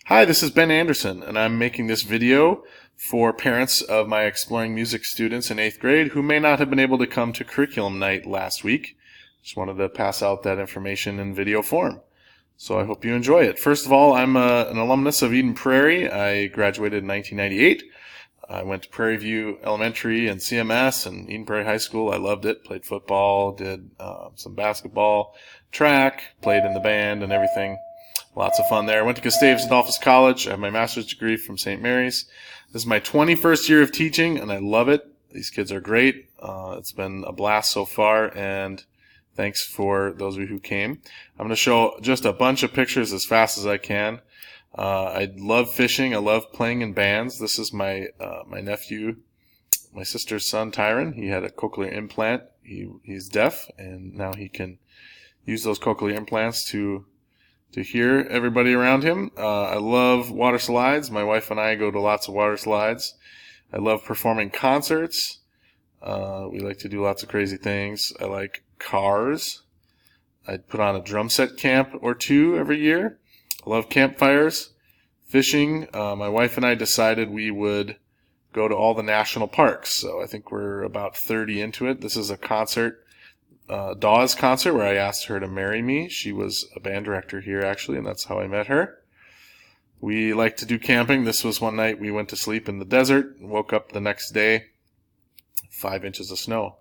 Hi, this is Ben Anderson, and I'm making this video for parents of my exploring music students in 8th grade who may not have been able to come to curriculum night last week. Just wanted to pass out that information in video form. So I hope you enjoy it. First of all, I'm an alumnus of Eden Prairie. I graduated in 1998. I went to Prairie View Elementary and CMS and Eden Prairie High School. I loved it. Played football, did some basketball, track, played in the band and everything. Lots of fun there. I went to Gustavus Adolphus College. I have my master's degree from St. Mary's. This is my 21st year of teaching, and I love it. These kids are great. It's been a blast so far, and thanks for those of you who came. I'm going to show just a bunch of pictures as fast as I can. I love fishing. I love playing in bands. This is my nephew, my sister's son, Tyron. He had a cochlear implant. He's deaf, and now he can use those cochlear implants to hear everybody around him. I love water slides. My wife and I go to lots of water slides. I love performing concerts. We like to do lots of crazy things. I like cars. I put on a drum set camp or two every year. I love campfires, fishing. My wife and I decided we would go to all the national parks. So I think we're about 30 into it. This is a concert. Dawes concert where I asked her to marry me. She was a band director here actually, and that's how I met her. We like to do camping. This was one night we went to sleep in the desert and woke up the next day, 5 inches of snow.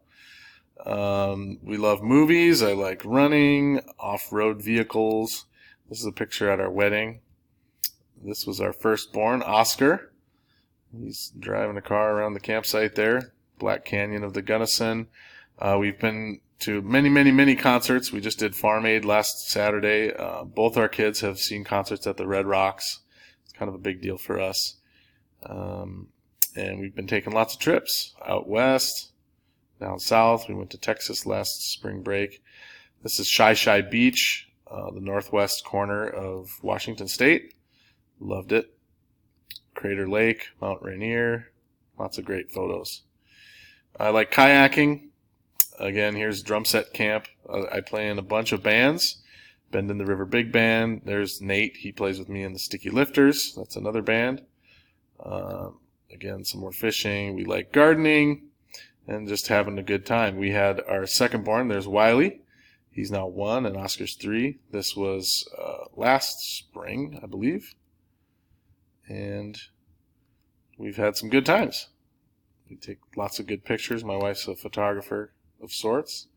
We love movies. I like running, off-road vehicles. This is a picture at our wedding. This was our firstborn, Oscar. He's driving a car around the campsite there, Black Canyon of the Gunnison. We've been to many concerts. We just did Farm Aid last Saturday. Both our kids have seen concerts at the Red Rocks. It's kind of a big deal for us. And we've been taking lots of trips out west, down south. We went to Texas last spring break. This is Shy Beach, the northwest corner of Washington State. Loved it. Crater Lake, Mount Rainier, lots of great photos. I like kayaking. Again, here's drum set camp. I play in a bunch of bands. Bend in the River Big Band. There's Nate. He plays with me in the Sticky Lifters. That's another band. Again, some more fishing. We like gardening and just having a good time. We had our second born. There's Wiley. He's now 1 and Oscar's 3. This was last spring, I believe. And we've had some good times. We take lots of good pictures. My wife's a photographer of sorts,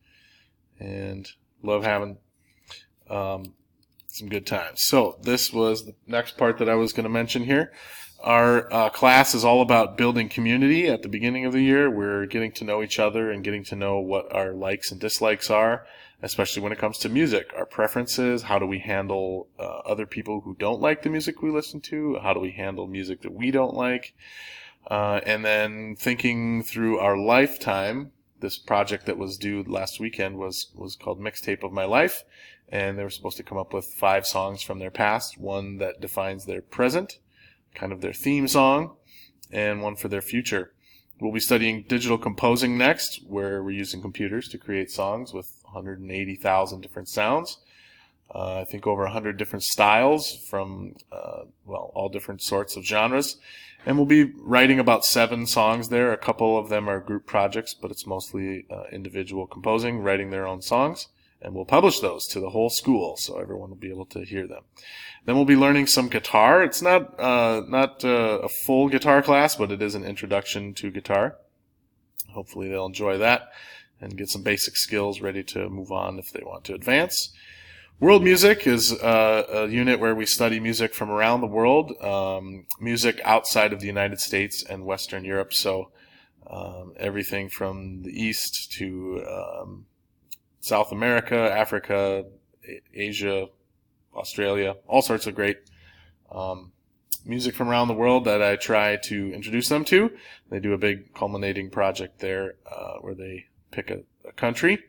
and love having some good times. So this was the next part that I was going to mention here. Our class is all about building community. At the beginning of the year, we're getting to know each other and getting to know what our likes and dislikes are, especially when it comes to music, our preferences. How do we handle other people who don't like the music we listen to? How do we handle music that we don't like? And then thinking through our lifetime. This project that was due last weekend was called Mixtape of My Life, and they were supposed to come up with 5 songs from their past, one that defines their present, kind of their theme song, and one for their future. We'll be studying digital composing next, where we're using computers to create songs with 180,000 different sounds. I think over 100 different styles from, all different sorts of genres. And we'll be writing about 7 songs there. A couple of them are group projects, but it's mostly individual composing, writing their own songs. And we'll publish those to the whole school, so everyone will be able to hear them. Then we'll be learning some guitar. It's not a full guitar class, but it is an introduction to guitar. Hopefully they'll enjoy that and get some basic skills ready to move on if they want to advance. World Music is a unit where we study music from around the world, music outside of the United States and Western Europe. So everything from the East to South America, Africa, Asia, Australia, all sorts of great music from around the world that I try to introduce them to. They do a big culminating project there where they pick a country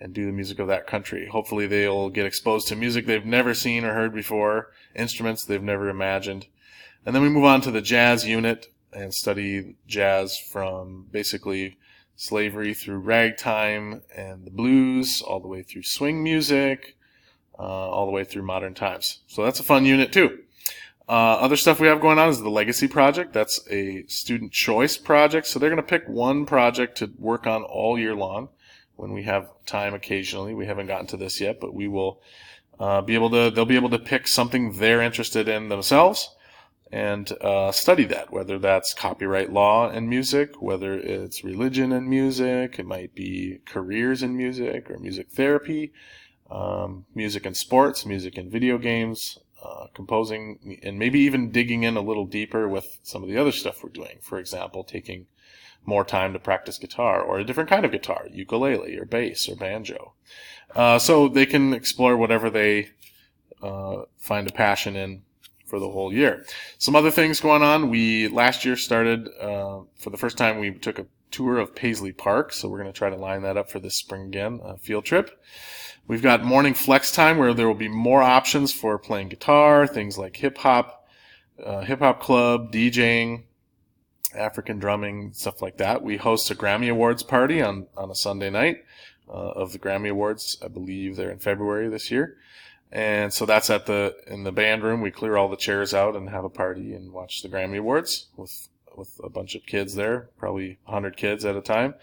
and do the music of that country. Hopefully they'll get exposed to music they've never seen or heard before, instruments they've never imagined. And then we move on to the jazz unit and study jazz from basically slavery through ragtime and the blues, all the way through swing music, all the way through modern times. So that's a fun unit too. Other stuff we have going on is the Legacy Project. That's a student choice project. So they're going to pick one project to work on all year long when we have time occasionally. We haven't gotten to this yet, but we will they'll be able to pick something they're interested in themselves and study that, whether that's copyright law and music, whether it's religion and music, it might be careers in music or music therapy, music and sports, music and video games, composing, and maybe even digging in a little deeper with some of the other stuff we're doing. For example, taking more time to practice guitar, or a different kind of guitar, ukulele or bass or banjo. So they can explore whatever they find a passion in for the whole year. Some other things going on. We last year started, for the first time, we took a tour of Paisley Park, so we're going to try to line that up for this spring again, a field trip. We've got morning flex time where there will be more options for playing guitar, things like hip hop club, DJing, African drumming, stuff like that. We host a Grammy Awards party on a Sunday night of the Grammy Awards. I believe they're in February this year. And so that's in the band room. We clear all the chairs out and have a party and watch the Grammy Awards with a bunch of kids there, probably 100 kids at a time.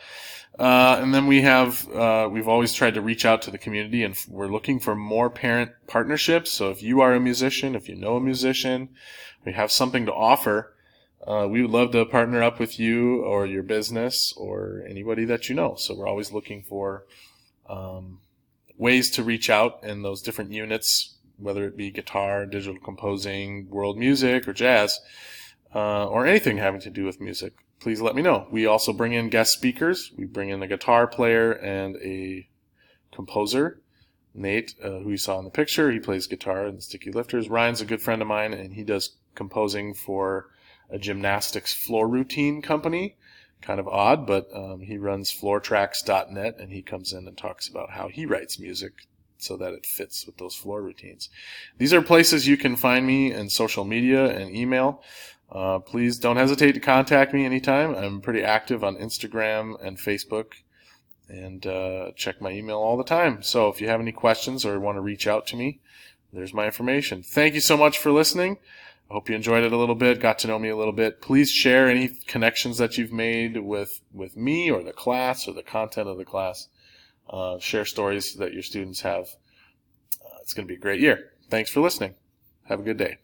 And then we've always tried to reach out to the community, and we're looking for more parent partnerships. So if you are a musician, if you know a musician, we have something to offer, we would love to partner up with you or your business or anybody that you know. So we're always looking for ways to reach out in those different units, whether it be guitar, digital composing, world music, or jazz, or anything having to do with music. Please let me know. We also bring in guest speakers. We bring in a guitar player and a composer, Nate, who you saw in the picture. He plays guitar in the Sticky Lifters. Ryan's a good friend of mine, and he does composing for a gymnastics floor routine company. Kind of odd, but he runs floortracks.net, and he comes in and talks about how he writes music so that it fits with those floor routines. These are places you can find me in social media and email. Please don't hesitate to contact me anytime. I'm pretty active on Instagram and Facebook, and check my email all the time. So if you have any questions or want to reach out to me, there's my information. Thank you so much for listening. I hope you enjoyed it a little bit, got to know me a little bit. Please share any connections that you've made with me or the class or the content of the class. Share stories that your students have. It's going to be a great year. Thanks for listening. Have a good day.